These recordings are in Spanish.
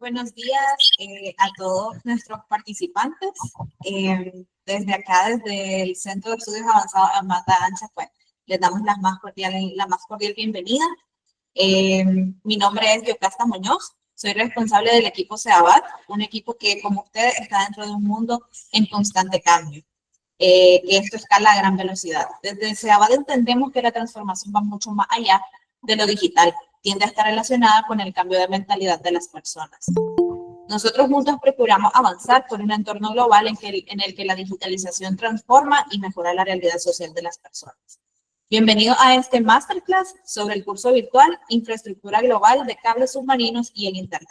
buenos días a todos nuestros participantes. Desde acá, desde el Centro de Estudios Avanzados en Banda Ancha, pues les damos la más cordial bienvenida. Mi nombre es Yocasta Muñoz, soy responsable del equipo CEABAT, un equipo que, como ustedes, está dentro de un mundo en constante cambio, que esto escala a gran velocidad. Desde CEABAT entendemos que la transformación va mucho más allá de lo digital, tiende a estar relacionada con el cambio de mentalidad de las personas. Nosotros juntos procuramos avanzar por un entorno global en el que la digitalización transforma y mejora la realidad social de las personas. Bienvenido a este masterclass sobre el curso virtual Infraestructura Global de Cables Submarinos y el Internet.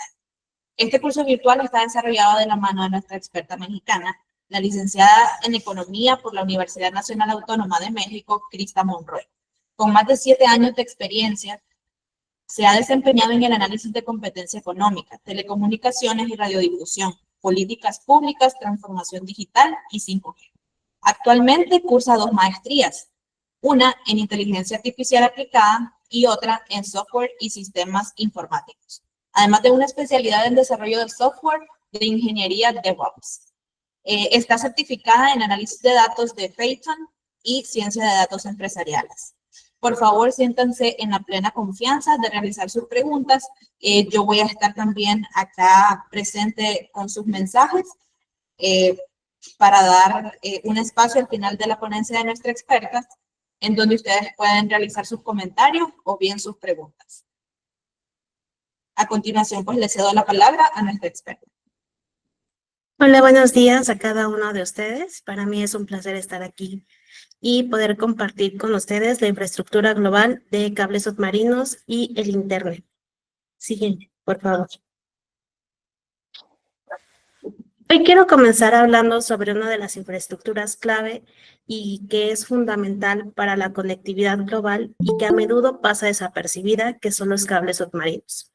Este curso virtual está desarrollado de la mano de nuestra experta mexicana, la licenciada en Economía por la Universidad Nacional Autónoma de México, Krista Monroy. Con más de 7 años de experiencia, se ha desempeñado en el análisis de competencia económica, telecomunicaciones y radiodifusión, políticas públicas, transformación digital y 5G. Actualmente cursa 2 maestrías, una en inteligencia artificial aplicada y otra en software y sistemas informáticos, además de una especialidad en desarrollo de software de ingeniería DevOps. Está certificada en análisis de datos de Phaeton y ciencia de datos empresariales. Por favor, siéntanse en la plena confianza de realizar sus preguntas. Yo voy a estar también acá presente con sus mensajes para dar un espacio al final de la ponencia de nuestra experta, en donde ustedes pueden realizar sus comentarios o bien sus preguntas. A continuación, pues le cedo la palabra a nuestra experta. Hola, buenos días a cada uno de ustedes. Para mí es un placer estar aquí y poder compartir con ustedes la infraestructura global de cables submarinos y el Internet. Siguiente, por favor. Hoy quiero comenzar hablando sobre una de las infraestructuras clave y que es fundamental para la conectividad global y que a menudo pasa desapercibida, que son los cables submarinos.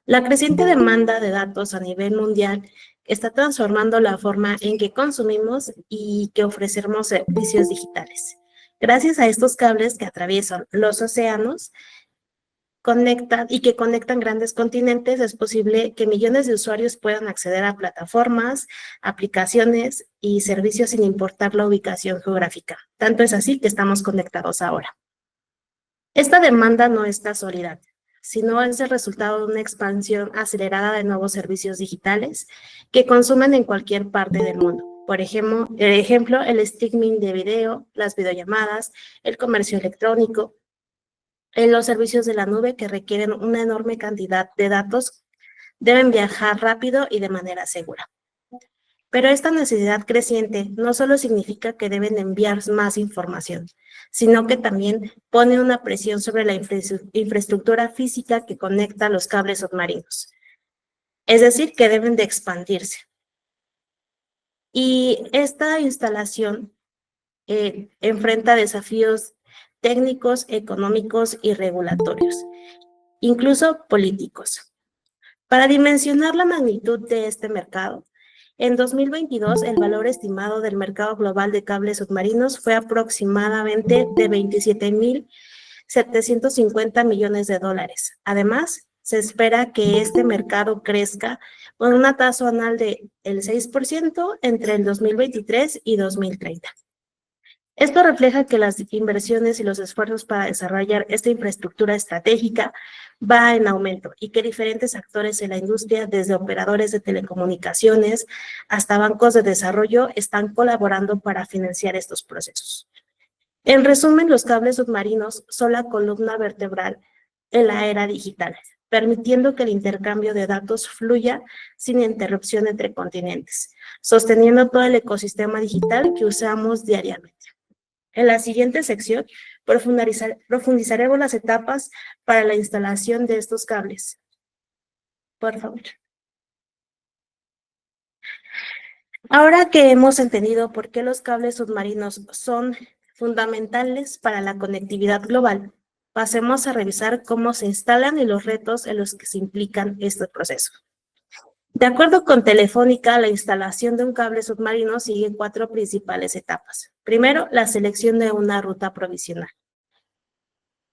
La creciente demanda de datos a nivel mundial está transformando la forma en que consumimos y que ofrecemos servicios digitales. Gracias a estos cables que atraviesan los océanos que conectan grandes continentes, es posible que millones de usuarios puedan acceder a plataformas, aplicaciones y servicios sin importar la ubicación geográfica. Tanto es así que estamos conectados ahora. Esta demanda no es casualidad, sino es el resultado de una expansión acelerada de nuevos servicios digitales que consumen en cualquier parte del mundo. Por ejemplo, el streaming de video, las videollamadas, el comercio electrónico, los servicios de la nube que requieren una enorme cantidad de datos deben viajar rápido y de manera segura. Pero esta necesidad creciente no solo significa que deben enviar más información, sino que también pone una presión sobre la infraestructura física que conecta los cables submarinos. Es decir, que deben de expandirse. Y esta instalación enfrenta desafíos técnicos, económicos y regulatorios, incluso políticos. Para dimensionar la magnitud de este mercado, en 2022, el valor estimado del mercado global de cables submarinos fue aproximadamente de 27.750 millones de dólares. Además, se espera que este mercado crezca con una tasa anual del 6% entre el 2023 y 2030. Esto refleja que las inversiones y los esfuerzos para desarrollar esta infraestructura estratégica va en aumento y que diferentes actores en la industria, desde operadores de telecomunicaciones hasta bancos de desarrollo, están colaborando para financiar estos procesos. En resumen, los cables submarinos son la columna vertebral en la era digital, permitiendo que el intercambio de datos fluya sin interrupción entre continentes, sosteniendo todo el ecosistema digital que usamos diariamente. En la siguiente sección profundizaremos las etapas para la instalación de estos cables. Por favor. Ahora que hemos entendido por qué los cables submarinos son fundamentales para la conectividad global, pasemos a revisar cómo se instalan y los retos en los que se implican este proceso. De acuerdo con Telefónica, la instalación de un cable submarino sigue 4 principales etapas. Primero, la selección de una ruta provisional.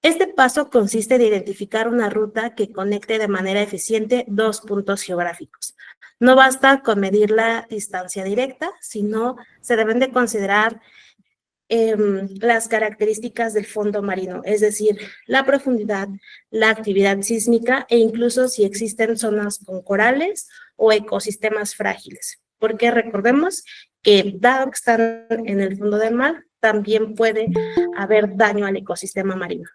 Este paso consiste en identificar una ruta que conecte de manera eficiente dos puntos geográficos. No basta con medir la distancia directa, sino se deben de considerar las características del fondo marino, es decir, la profundidad, la actividad sísmica e incluso si existen zonas con corales o ecosistemas frágiles. Porque recordemos que dado que están en el fondo del mar, también puede haber daño al ecosistema marino.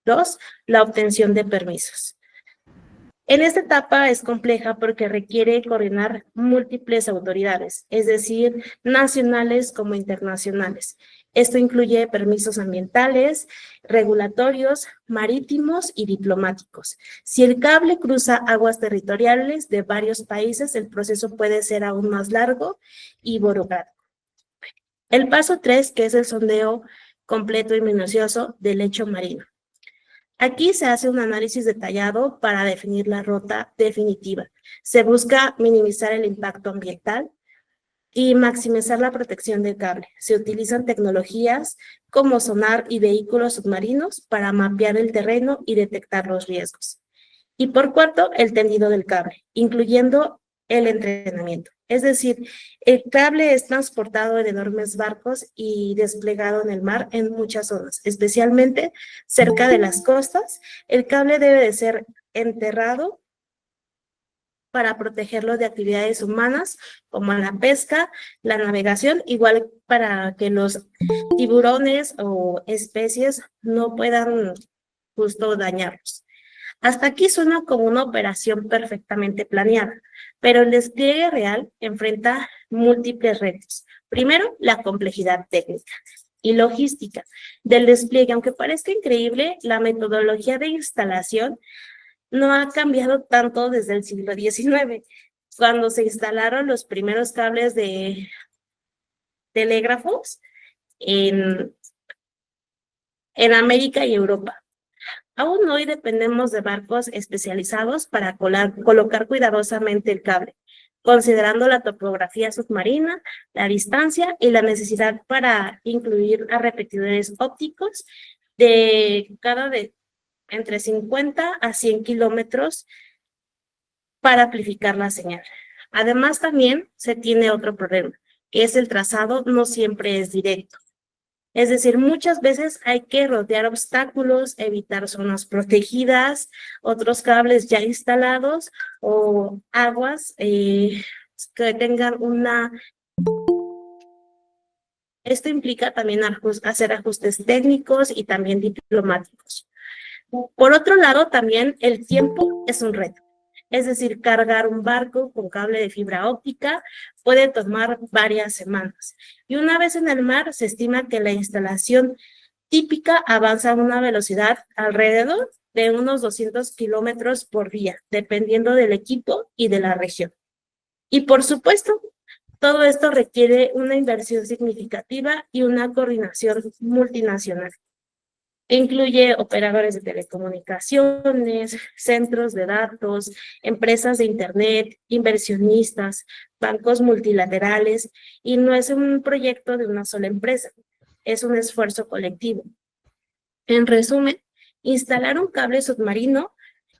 2, la obtención de permisos. En esta etapa es compleja porque requiere coordinar múltiples autoridades, es decir, nacionales como internacionales. Esto incluye permisos ambientales, regulatorios, marítimos y diplomáticos. Si el cable cruza aguas territoriales de varios países, el proceso puede ser aún más largo y burocrático. El paso 3, que es el sondeo completo y minucioso del lecho marino. Aquí se hace un análisis detallado para definir la ruta definitiva. Se busca minimizar el impacto ambiental y maximizar la protección del cable. Se utilizan tecnologías como sonar y vehículos submarinos para mapear el terreno y detectar los riesgos. Y por cuarto, el tendido del cable, incluyendo el entrenamiento. Es decir, el cable es transportado en enormes barcos y desplegado en el mar en muchas zonas, especialmente cerca de las costas. El cable debe de ser enterrado para protegerlo de actividades humanas como la pesca, la navegación, igual para que los tiburones o especies no puedan justo dañarlos. Hasta aquí suena como una operación perfectamente planeada, pero el despliegue real enfrenta múltiples retos. Primero, la complejidad técnica y logística del despliegue. Aunque parezca increíble, la metodología de instalación no ha cambiado tanto desde el siglo XIX, cuando se instalaron los primeros cables de telégrafos en América y Europa. Aún hoy dependemos de barcos especializados para colocar cuidadosamente el cable, considerando la topografía submarina, la distancia y la necesidad para incluir a repetidores ópticos de entre 50 a 100 kilómetros para amplificar la señal. Además, también se tiene otro problema, que es el trazado no siempre es directo. Es decir, muchas veces hay que rodear obstáculos, evitar zonas protegidas, otros cables ya instalados o aguas que tengan una... Esto implica también hacer ajustes técnicos y también diplomáticos. Por otro lado, también el tiempo es un reto. Es decir, cargar un barco con cable de fibra óptica puede tomar varias semanas. Y una vez en el mar, se estima que la instalación típica avanza a una velocidad alrededor de unos 200 kilómetros por día, dependiendo del equipo y de la región. Y por supuesto, todo esto requiere una inversión significativa y una coordinación multinacional. Incluye operadores de telecomunicaciones, centros de datos, empresas de Internet, inversionistas, bancos multilaterales, y no es un proyecto de una sola empresa, es un esfuerzo colectivo. En resumen, instalar un cable submarino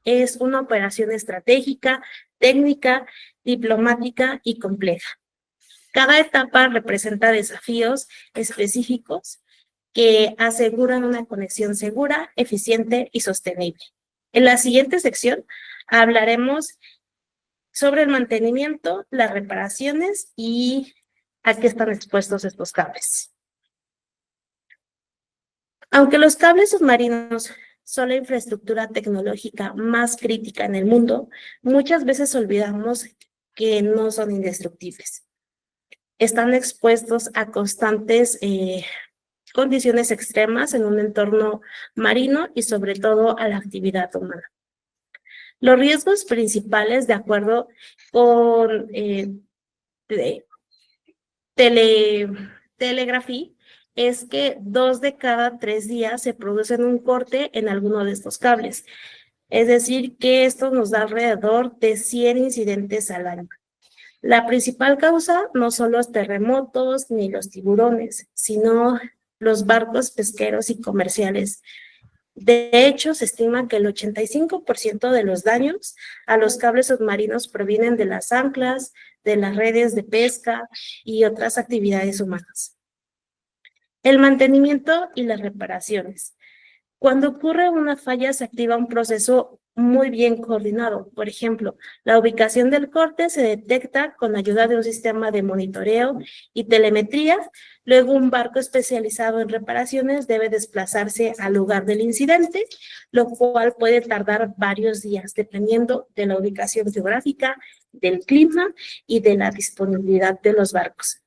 es una operación estratégica, técnica, diplomática y compleja. Cada etapa representa desafíos específicos que aseguran una conexión segura, eficiente y sostenible. En la siguiente sección hablaremos sobre el mantenimiento, las reparaciones y a qué están expuestos estos cables. Aunque los cables submarinos son la infraestructura tecnológica más crítica en el mundo, muchas veces olvidamos que no son indestructibles. Están expuestos a constantes condiciones extremas en un entorno marino y sobre todo a la actividad humana. Los riesgos principales, de acuerdo con Telegraphy, es que 2 de cada 3 días se producen un corte en alguno de estos cables. Es decir, que esto nos da alrededor de 100 incidentes al año. La principal causa no son los terremotos ni los tiburones, sino los barcos pesqueros y comerciales De hecho, se estima que el 85% de los daños a los cables submarinos provienen de las anclas, de las redes de pesca y otras actividades humanas. El mantenimiento y las reparaciones. Cuando ocurre una falla, se activa un proceso muy bien coordinado. Por ejemplo, la ubicación del corte se detecta con ayuda de un sistema de monitoreo y telemetría. Luego, un barco especializado en reparaciones debe desplazarse al lugar del incidente, lo cual puede tardar varios días, dependiendo de la ubicación geográfica, del clima y de la disponibilidad de los barcos.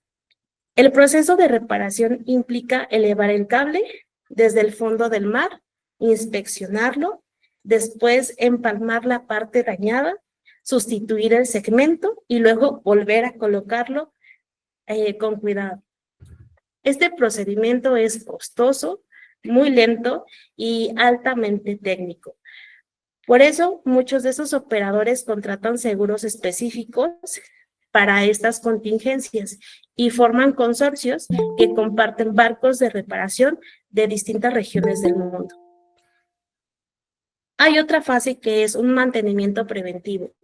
El proceso de reparación implica elevar el cable desde el fondo del mar, inspeccionarlo, después empalmar la parte dañada, sustituir el segmento y luego volver a colocarlo con cuidado. Este procedimiento es costoso, muy lento y altamente técnico. Por eso, muchos de esos operadores contratan seguros específicos para estas contingencias y forman consorcios que comparten barcos de reparación de distintas regiones del mundo. Hay otra fase que es un mantenimiento preventivo.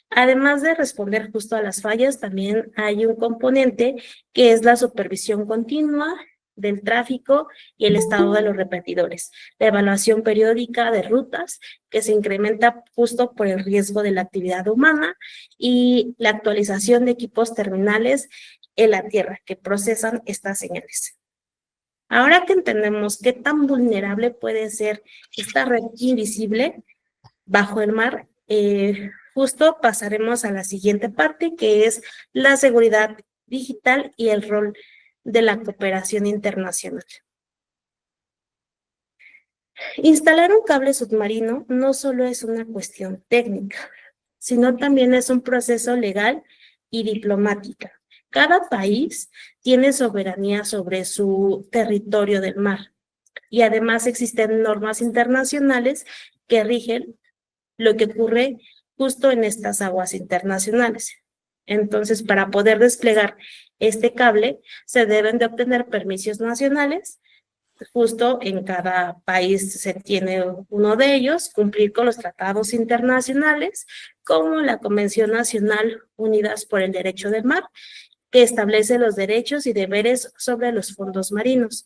Además de responder justo a las fallas, también hay un componente que es la supervisión continua del tráfico y el estado de los repetidores, la evaluación periódica de rutas que se incrementa justo por el riesgo de la actividad humana y la actualización de equipos terminales en la tierra que procesan estas señales. Ahora que entendemos qué tan vulnerable puede ser esta red invisible bajo el mar, justo pasaremos a la siguiente parte, que es la seguridad digital y el rol de la cooperación internacional. Instalar un cable submarino no solo es una cuestión técnica, sino también es un proceso legal y diplomático. Cada país tiene soberanía sobre su territorio del mar y además existen normas internacionales que rigen lo que ocurre justo en estas aguas internacionales. Entonces, para poder desplegar este cable, se deben de obtener permisos nacionales. Justo en cada país se tiene uno de ellos, cumplir con los tratados internacionales, como la Convención Nacional Unidas por el Derecho del Mar, que establece los derechos y deberes sobre los fondos marinos.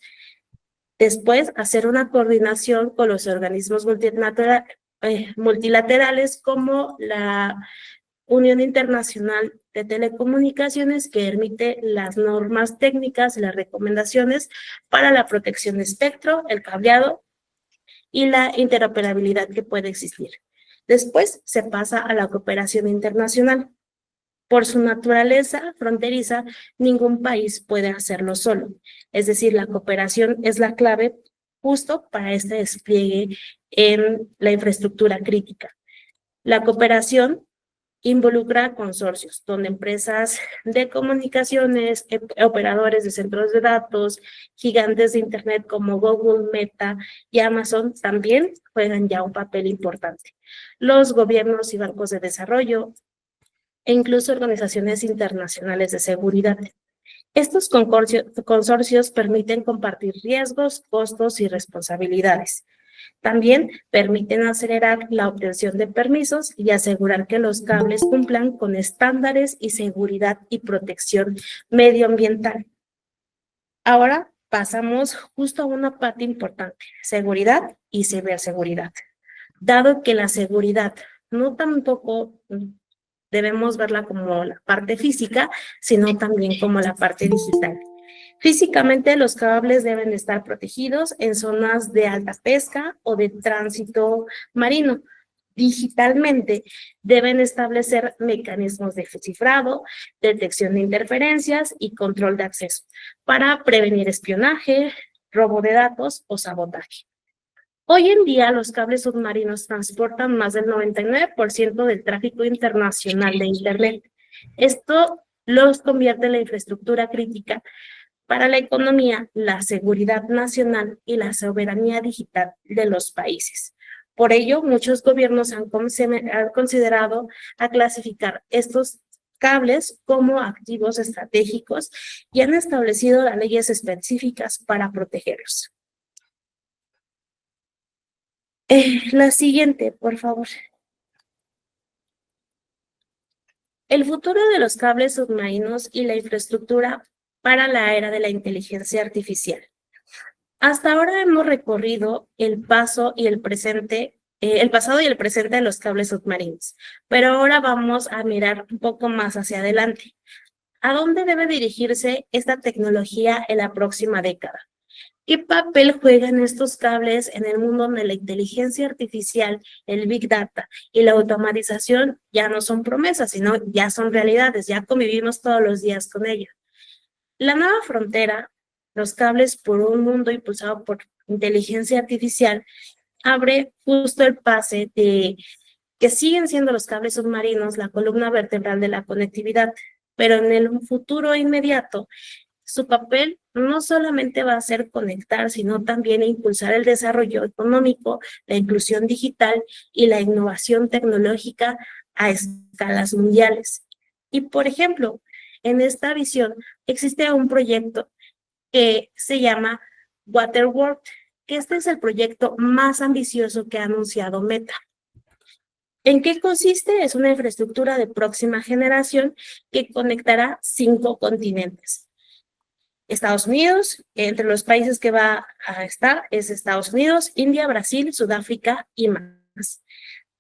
Después, hacer una coordinación con los organismos multilaterales como la Unión Internacional de Telecomunicaciones, que emite las normas técnicas y las recomendaciones para la protección de espectro, el cableado y la interoperabilidad que puede existir. Después se pasa a la cooperación internacional. Por su naturaleza fronteriza, ningún país puede hacerlo solo. Es decir, la cooperación es la clave justo para este despliegue en la infraestructura crítica. La cooperación involucra consorcios, donde empresas de comunicaciones, operadores de centros de datos, gigantes de Internet como Google, Meta y Amazon también juegan ya un papel importante. Los gobiernos y bancos de desarrollo e incluso organizaciones internacionales de seguridad. Estos consorcios permiten compartir riesgos, costos y responsabilidades. También permiten acelerar la obtención de permisos y asegurar que los cables cumplan con estándares y seguridad y protección medioambiental. Ahora pasamos justo a una parte importante, seguridad y ciberseguridad. Dado que la seguridad no tampoco debemos verla como la parte física, sino también como la parte digital. Físicamente, los cables deben estar protegidos en zonas de alta pesca o de tránsito marino. Digitalmente, deben establecer mecanismos de cifrado, detección de interferencias y control de acceso para prevenir espionaje, robo de datos o sabotaje. Hoy en día, los cables submarinos transportan más del 99% del tráfico internacional de Internet. Esto los convierte en la infraestructura crítica para la economía, la seguridad nacional y la soberanía digital de los países. Por ello, muchos gobiernos han considerado a clasificar estos cables como activos estratégicos y han establecido las leyes específicas para protegerlos. La siguiente, por favor. El futuro de los cables submarinos y la infraestructura para la era de la inteligencia artificial. Hasta ahora hemos recorrido el pasado y el presente de los cables submarinos, pero ahora vamos a mirar un poco más hacia adelante. ¿A dónde debe dirigirse esta tecnología en la próxima década? ¿Qué papel juegan estos cables en el mundo donde la inteligencia artificial, el Big Data y la automatización ya no son promesas, sino ya son realidades, ya convivimos todos los días con ellas? La nueva frontera, los cables por un mundo impulsado por inteligencia artificial, abre justo el pase de que siguen siendo los cables submarinos la columna vertebral de la conectividad, pero en el futuro inmediato su papel no solamente va a ser conectar, sino también impulsar el desarrollo económico, la inclusión digital y la innovación tecnológica a escalas mundiales. Y, por ejemplo, en esta visión existe un proyecto que se llama Waterworld, que este es el proyecto más ambicioso que ha anunciado Meta. ¿En qué consiste? Es una infraestructura de próxima generación que conectará 5 continentes. Estados Unidos, entre los países que va a estar es Estados Unidos, India, Brasil, Sudáfrica y más.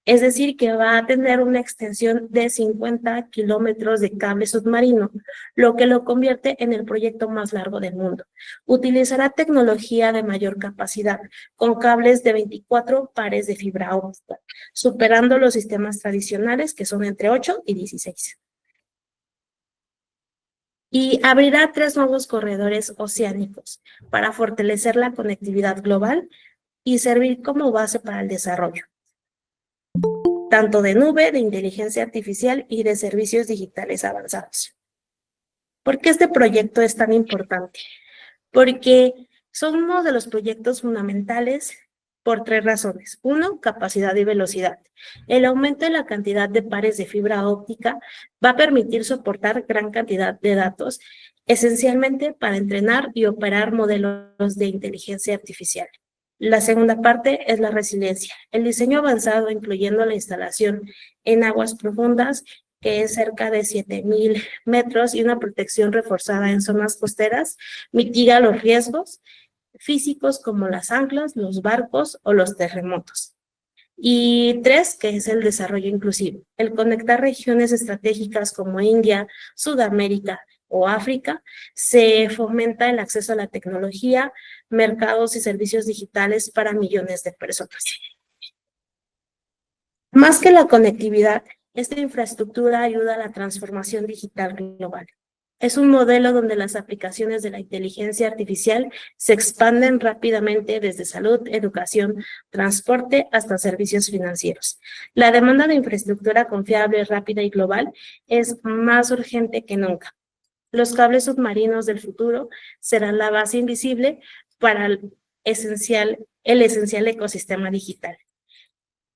Es decir, que va a tener una extensión de 50 kilómetros de cable submarino, lo que lo convierte en el proyecto más largo del mundo. Utilizará tecnología de mayor capacidad, con cables de 24 pares de fibra óptica, superando los sistemas tradicionales que son entre 8 y 16. Y abrirá 3 nuevos corredores oceánicos para fortalecer la conectividad global y servir como base para el desarrollo, tanto de nube, de inteligencia artificial y de servicios digitales avanzados. ¿Por qué este proyecto es tan importante? Porque son uno de los proyectos fundamentales por 3 razones. 1, capacidad y velocidad. El aumento de la cantidad de pares de fibra óptica va a permitir soportar gran cantidad de datos, esencialmente para entrenar y operar modelos de inteligencia artificial. La segunda parte es la resiliencia. El diseño avanzado, incluyendo la instalación en aguas profundas, que es cerca de 7,000 metros, y una protección reforzada en zonas costeras, mitiga los riesgos físicos como las anclas, los barcos o los terremotos. Y 3, que es el desarrollo inclusivo. El conectar regiones estratégicas como India, Sudamérica o África, se fomenta el acceso a la tecnología, mercados y servicios digitales para millones de personas. Más que la conectividad, esta infraestructura ayuda a la transformación digital global. Es un modelo donde las aplicaciones de la inteligencia artificial se expanden rápidamente desde salud, educación, transporte hasta servicios financieros. La demanda de infraestructura confiable, rápida y global es más urgente que nunca. Los cables submarinos del futuro serán la base invisible para el esencial ecosistema digital.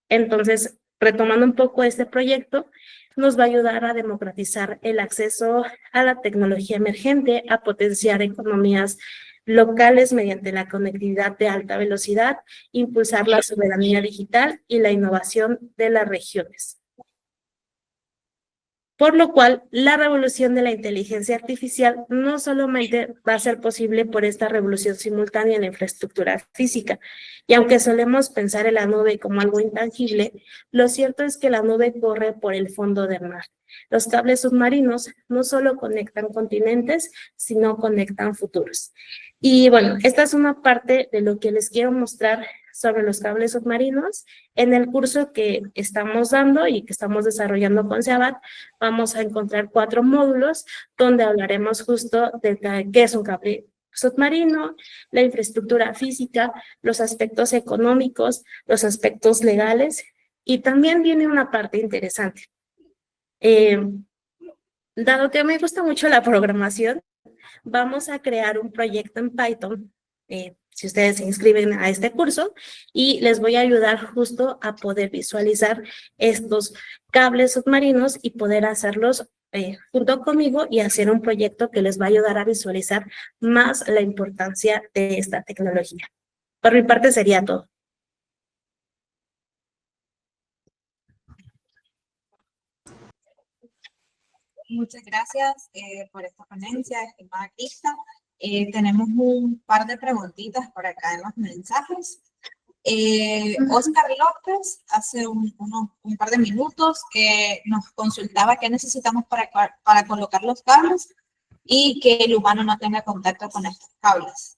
Entonces, retomando un poco este proyecto, nos va a ayudar a democratizar el acceso a la tecnología emergente, a potenciar economías locales mediante la conectividad de alta velocidad, impulsar la soberanía digital y la innovación de las regiones. Por lo cual, la revolución de la inteligencia artificial no solamente va a ser posible por esta revolución simultánea en la infraestructura física. Y aunque solemos pensar en la nube como algo intangible, lo cierto es que la nube corre por el fondo del mar. Los cables submarinos no solo conectan continentes, sino conectan futuros. Y bueno, esta es una parte de lo que les quiero mostrar sobre los cables submarinos. En el curso que estamos dando y que estamos desarrollando con SEABAT, vamos a encontrar 4 módulos donde hablaremos justo de qué es un cable submarino, la infraestructura física, los aspectos económicos, los aspectos legales, y también viene una parte interesante. Dado que me gusta mucho la programación, vamos a crear un proyecto en Python, si ustedes se inscriben a este curso, y les voy a ayudar justo a poder visualizar estos cables submarinos y poder hacerlos junto conmigo y hacer un proyecto que les va a ayudar a visualizar más la importancia de esta tecnología. Por mi parte sería todo. Muchas gracias por esta ponencia, estimada Krista. Tenemos un par de preguntitas por acá en los mensajes. Oscar López hace un par de minutos nos consultaba qué necesitamos para colocar los cables y que el humano no tenga contacto con estos cables.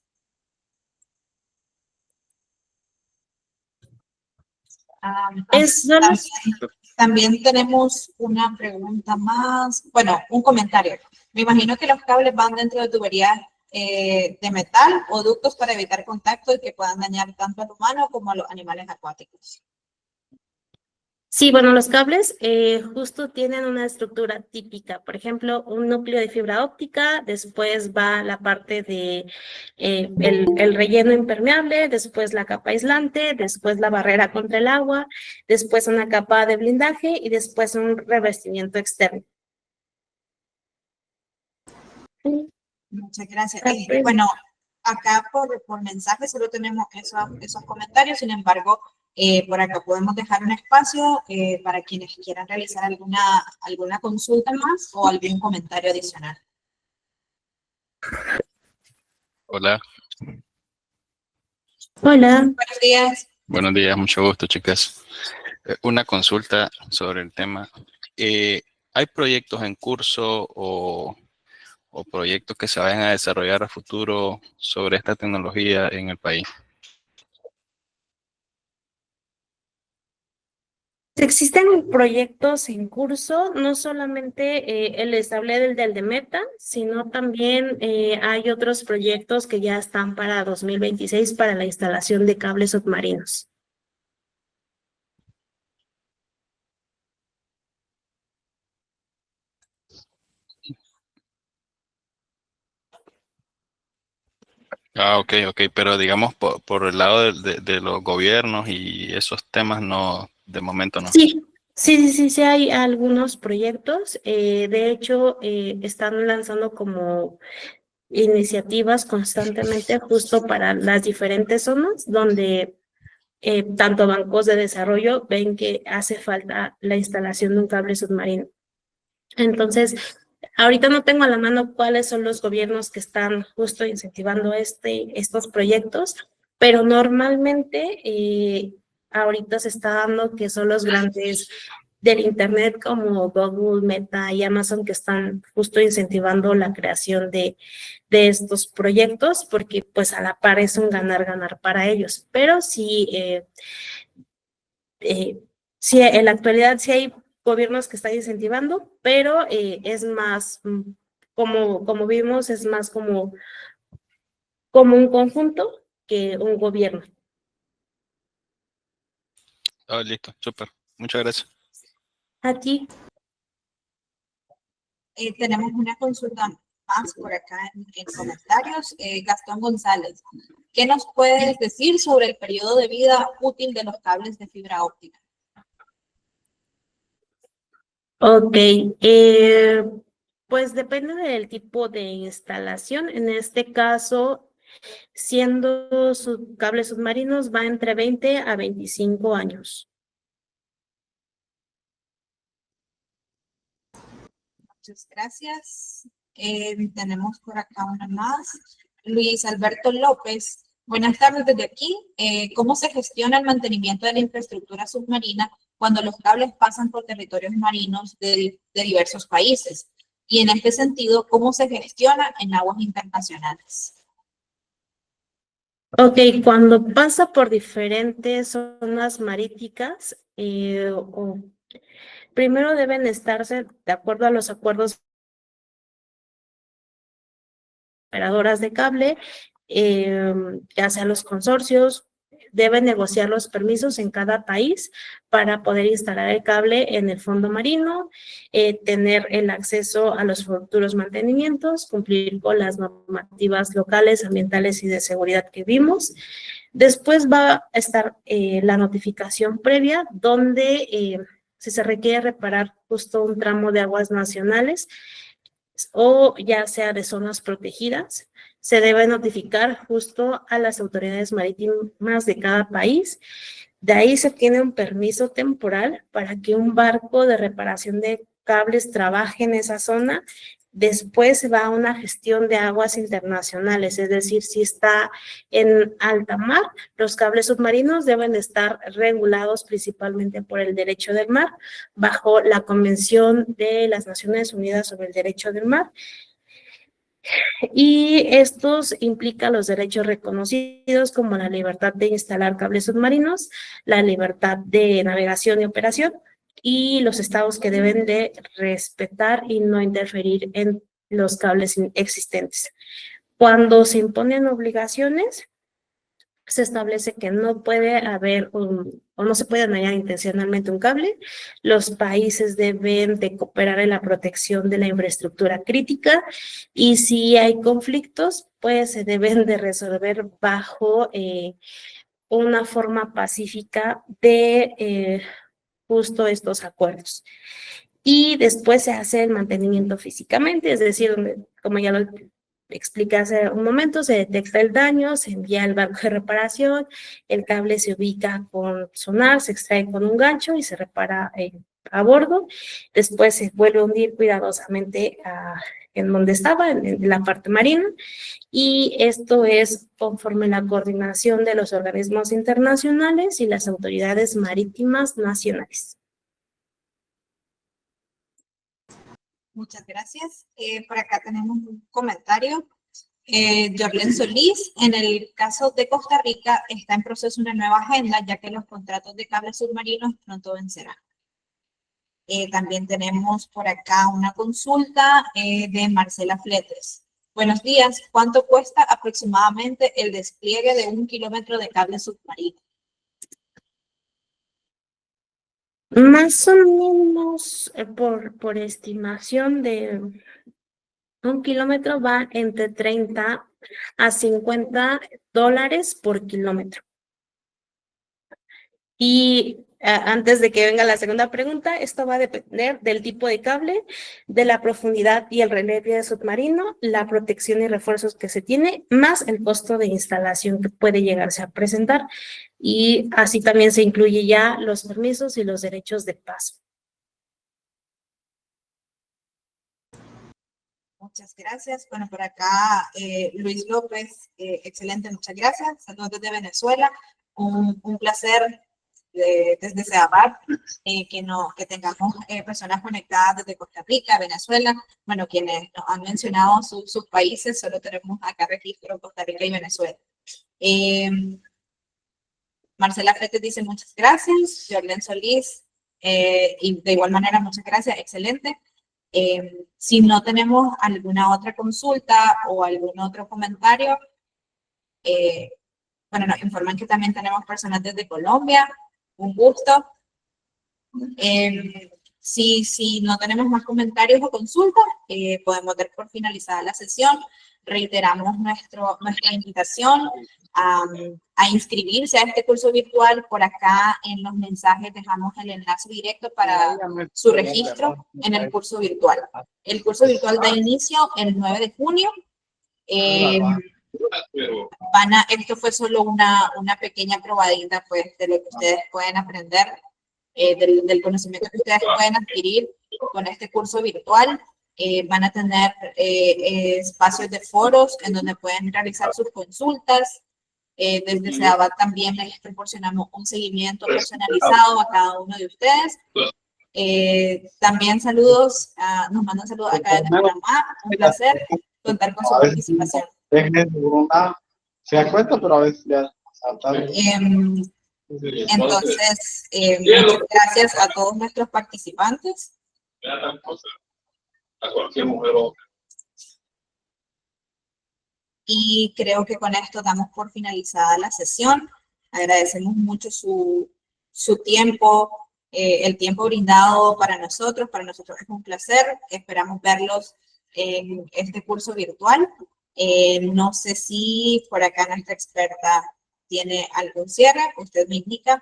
También tenemos una pregunta más, bueno, un comentario. Me imagino que los cables van dentro de tuberías de metal o ductos para evitar contacto y que puedan dañar tanto al humano como a los animales acuáticos. Sí, bueno, los cables justo tienen una estructura típica. Por ejemplo, un núcleo de fibra óptica, después va la parte de el relleno impermeable, después la capa aislante, después la barrera contra el agua, después una capa de blindaje y después un revestimiento externo. Muchas gracias. Bueno, acá por mensaje solo tenemos esos comentarios, sin embargo, por acá podemos dejar un espacio para quienes quieran realizar alguna consulta más o algún comentario adicional. Hola. Hola. Buenos días. Buenos días, mucho gusto, chicas. Una consulta sobre el tema. ¿Hay proyectos en curso o proyectos que se vayan a desarrollar a futuro sobre esta tecnología en el país? Existen proyectos en curso, no solamente les hablé del de Meta, sino también hay otros proyectos que ya están para 2026 para la instalación de cables submarinos. Ok, pero digamos por el lado de los gobiernos y esos temas no, de momento no. Sí, hay algunos proyectos. De hecho, están lanzando como iniciativas constantemente justo para las diferentes zonas donde tanto bancos de desarrollo ven que hace falta la instalación de un cable submarino. Entonces, ahorita no tengo a la mano cuáles son los gobiernos que están justo incentivando estos proyectos, pero normalmente ahorita se está dando que son los grandes del Internet como Google, Meta y Amazon que están justo incentivando la creación de estos proyectos porque pues a la par es un ganar-ganar para ellos. Pero sí, sí, en la actualidad sí hay gobiernos que están incentivando, pero es más, como vimos, es más como un conjunto que un gobierno. Listo, súper. Muchas gracias. Aquí. Tenemos una consulta más por acá en comentarios. Gastón González, ¿qué nos puedes decir sobre el periodo de vida útil de los cables de fibra óptica? Ok, pues depende del tipo de instalación. En este caso, siendo cables submarinos, va entre 20 a 25 años. Muchas gracias. Tenemos por acá una más. Luis Alberto López. Buenas tardes desde aquí. ¿Cómo se gestiona el mantenimiento de la infraestructura submarina cuando los cables pasan por territorios marinos de diversos países? Y en este sentido, ¿cómo se gestiona en aguas internacionales? Ok, cuando pasa por diferentes zonas maríticas, primero deben estarse de acuerdo a los acuerdos operadoras de cable, ya sean los consorcios, deben negociar los permisos en cada país para poder instalar el cable en el fondo marino, tener el acceso a los futuros mantenimientos, cumplir con las normativas locales, ambientales y de seguridad que vimos. Después va a estar la notificación previa donde si se requiere reparar justo un tramo de aguas nacionales o ya sea de zonas protegidas, se debe notificar justo a las autoridades marítimas de cada país. De ahí se tiene un permiso temporal para que un barco de reparación de cables trabaje en esa zona, después va a una gestión de aguas internacionales, es decir, si está en alta mar, los cables submarinos deben de estar regulados principalmente por el derecho del mar, bajo la Convención de las Naciones Unidas sobre el Derecho del Mar, y estos implican los derechos reconocidos como la libertad de instalar cables submarinos, la libertad de navegación y operación, y los estados que deben de respetar y no interferir en los cables existentes. Cuando se imponen obligaciones, se establece que no puede haber o no se puede dañar intencionalmente un cable. Los países deben de cooperar en la protección de la infraestructura crítica y si hay conflictos, pues se deben de resolver bajo una forma pacífica de justo estos acuerdos. Y después se hace el mantenimiento físicamente, es decir, como ya lo expliqué hace un momento, se detecta el daño, se envía al barco de reparación, el cable se ubica con sonar, se extrae con un gancho y se repara a bordo. Después se vuelve a hundir cuidadosamente en donde estaba, en la parte marina, y esto es conforme la coordinación de los organismos internacionales y las autoridades marítimas nacionales. Muchas gracias. Por acá tenemos un comentario. Jorlen Solís, en el caso de Costa Rica, está en proceso una nueva agenda, ya que los contratos de cables submarinos pronto vencerán. También tenemos por acá una consulta de Marcela Fletes. Buenos días, ¿cuánto cuesta aproximadamente el despliegue de 1 kilómetro de cable submarino? Más o menos por estimación de 1 kilómetro va entre 30 a 50 dólares por kilómetro. Y antes de que venga la segunda pregunta, esto va a depender del tipo de cable, de la profundidad y el relieve submarino, la protección y refuerzos que se tiene, más el costo de instalación que puede llegarse a presentar. Y así también se incluye ya los permisos y los derechos de paso. Muchas gracias. Bueno, por acá Luis López, excelente, muchas gracias. Saludos desde Venezuela. Un placer desde Sedabat que tengamos personas conectadas desde Costa Rica, Venezuela. Bueno, quienes nos han mencionado sus países, solo tenemos acá registro Costa Rica y Venezuela. Marcela Fretes dice muchas gracias. Jorlen Solís, y de igual manera, muchas gracias, excelente. Si no tenemos alguna otra consulta o algún otro comentario, bueno, nos informan que también tenemos personas desde Colombia. Un gusto. Si no tenemos más comentarios o consultas, podemos dar por finalizada la sesión. Reiteramos nuestra invitación a inscribirse a este curso virtual. Por acá en los mensajes dejamos el enlace directo para su registro en el curso virtual. El curso virtual da inicio el 9 de junio. Esto fue solo una pequeña probadita pues, de lo que ustedes pueden aprender, del conocimiento que ustedes pueden adquirir con este curso virtual. Van a tener espacios de foros en donde pueden realizar sus consultas. Desde Sedabat también les proporcionamos un seguimiento personalizado a cada uno de ustedes. También saludos, nos mandan saludos acá desde Panamá. Un placer contar con su participación. Se da cuenta, pero a veces ya entonces, muchas gracias a todos nuestros participantes. A cualquier mujer o Y creo que con esto damos por finalizada la sesión. Agradecemos mucho su tiempo, el tiempo brindado para nosotros. Para nosotros es un placer. Esperamos verlos en este curso virtual. No sé si por acá nuestra experta tiene algún cierre. Usted me indica.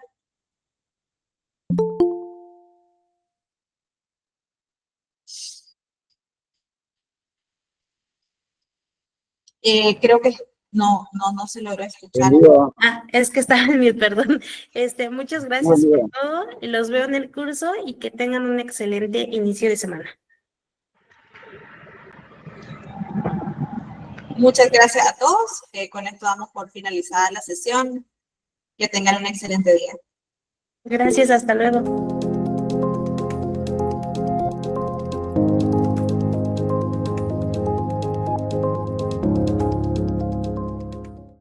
Creo que No se logró escuchar. Envío. Ah, es que estaba en mi perdón. Muchas gracias Muy bien. por todo. Los veo en el curso y que tengan un excelente inicio de semana. Muchas gracias a todos. Con esto damos por finalizada la sesión. Que tengan un excelente día. Gracias, hasta luego.